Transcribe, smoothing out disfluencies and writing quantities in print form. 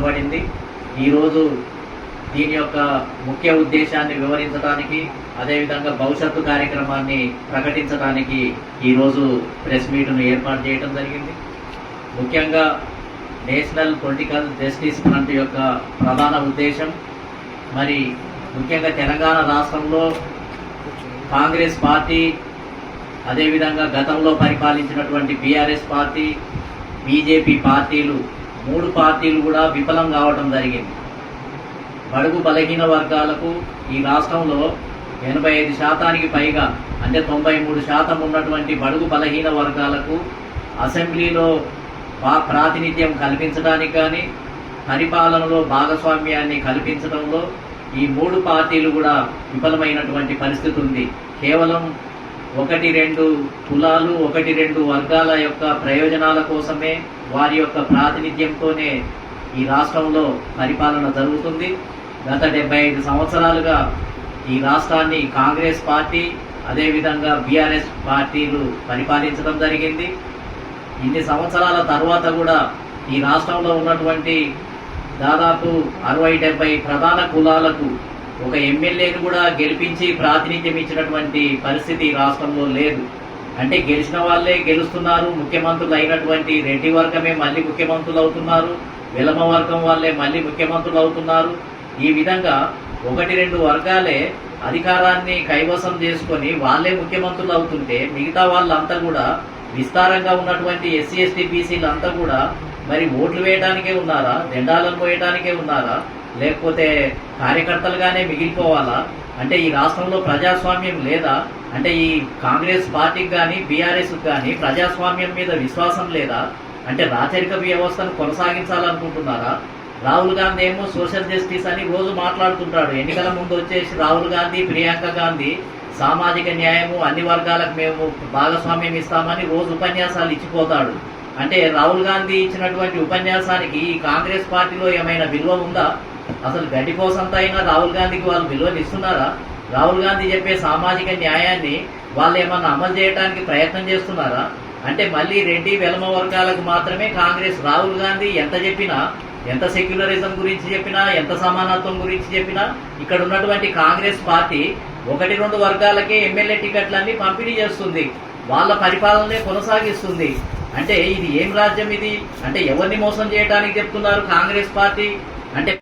పడింది. ఈరోజు దీని యొక్క ముఖ్య ఉద్దేశాన్ని వివరించడానికి, అదేవిధంగా భవిష్యత్తు కార్యక్రమాన్ని ప్రకటించడానికి ఈరోజు ప్రెస్ మీట్ను ఏర్పాటు చేయడం జరిగింది. ముఖ్యంగా నేషనల్ పొలిటికల్ జస్టిస్ ఫ్రంట్ యొక్క ప్రధాన ఉద్దేశం, మరి ముఖ్యంగా తెలంగాణ రాష్ట్రంలో కాంగ్రెస్ పార్టీ, అదేవిధంగా గతంలో పరిపాలించినటువంటి బీఆర్ఎస్ పార్టీ, బీజేపీ పార్టీలు, 3 పార్టీలు కూడా విఫలం కావడం జరిగింది. బడుగు బలహీన వర్గాలకు ఈ రాష్ట్రంలో 85% పైగా, అంటే 93% ఉన్నటువంటి బడుగు బలహీన వర్గాలకు అసెంబ్లీలో ప్రాతినిధ్యం కల్పించడానికి కానీ, పరిపాలనలో భాగస్వామ్యాన్ని కల్పించడంలో ఈ 3 పార్టీలు కూడా విఫలమైనటువంటి పరిస్థితి ఉంది. కేవలం 1-2 కులాలు, 1-2 వర్గాల యొక్క ప్రయోజనాల కోసమే, వారి యొక్క ప్రాతినిధ్యంతోనే ఈ రాష్ట్రంలో పరిపాలన జరుగుతుంది. గత 75 సంవత్సరాలుగా ఈ రాష్ట్రాన్ని కాంగ్రెస్ పార్టీ, అదేవిధంగా బీఆర్ఎస్ పార్టీలు పరిపాలించడం జరిగింది. ఇన్ని సంవత్సరాల తర్వాత కూడా ఈ రాష్ట్రంలో ఉన్నటువంటి దాదాపు 60-70 ప్రధాన కులాలకు ఒక ఎమ్మెల్యేని కూడా గెలిపించి ప్రాతినిధ్యం ఇచ్చినటువంటి పరిస్థితి రాష్ట్రంలో లేదు. అంటే గెలిచిన వాళ్ళే గెలుస్తున్నారు. ముఖ్యమంత్రులు అయినటువంటి రెడ్డి వర్గమే మళ్ళీ ముఖ్యమంత్రులు అవుతున్నారు, వెలమ వర్గం వాళ్ళే మళ్ళీ ముఖ్యమంత్రులు అవుతున్నారు. ఈ విధంగా 1-2 వర్గాలే అధికారాన్ని కైవసం చేసుకొని వాళ్ళే ముఖ్యమంత్రులు అవుతుంటే, మిగతా వాళ్ళంతా కూడా విస్తారంగా ఉన్నటువంటి ఎస్సీ ఎస్టీ బీసీలు అంతా కూడా మరి ఓట్లు వేయడానికే ఉన్నారా, జెండాలను పోయడానికే ఉన్నారా, లేకపోతే కార్యకర్తలుగానే మిగిలిపోవాలా? అంటే ఈ రాష్ట్రంలో ప్రజాస్వామ్యం లేదా? అంటే ఈ కాంగ్రెస్ పార్టీకి కానీ బీఆర్ఎస్కి కానీ ప్రజాస్వామ్యం మీద విశ్వాసం లేదా? అంటే రాచరిక వ్యవస్థను కొనసాగించాలనుకుంటున్నారా? రాహుల్ గాంధీ ఏమో సోషల్ జస్టిస్ అని రోజు మాట్లాడుతుంటాడు. ఎన్నికల ముందు వచ్చేసి రాహుల్ గాంధీ, ప్రియాంక గాంధీ సామాజిక న్యాయము, అన్ని వర్గాలకు మేము భాగస్వామ్యం ఇస్తామని రోజు ఉపన్యాసాలు ఇచ్చిపోతాడు. అంటే రాహుల్ గాంధీ ఇచ్చినటువంటి ఉపన్యాసానికి ఈ కాంగ్రెస్ పార్టీలో ఏమైనా విలువ ఉందా? అసలు గడ్డి కోసంతా అయినా రాహుల్ గాంధీకి వాళ్ళు విలువని ఇస్తున్నారా? రాహుల్ గాంధీ చెప్పే సామాజిక న్యాయాన్ని వాళ్ళు ఏమన్నా అమలు చేయడానికి ప్రయత్నం చేస్తున్నారా? అంటే మళ్ళీ రెడ్డి వెలమ వర్గాలకు మాత్రమే కాంగ్రెస్. రాహుల్ గాంధీ ఎంత చెప్పినా, ఎంత సెక్యులరిజం గురించి చెప్పినా, ఎంత సమానత్వం గురించి చెప్పినా, ఇక్కడ ఉన్నటువంటి కాంగ్రెస్ పార్టీ 1-2 వర్గాలకే ఎమ్మెల్యే టికెట్లన్నీ పంపిణీ చేస్తుంది, వాళ్ళ పరిపాలనే కొనసాగిస్తుంది. అంటే ఇది ఏం రాజ్యం ఇది? అంటే ఎవరిని మోసం చేయడానికి చెప్తున్నారు కాంగ్రెస్ పార్టీ? అంటే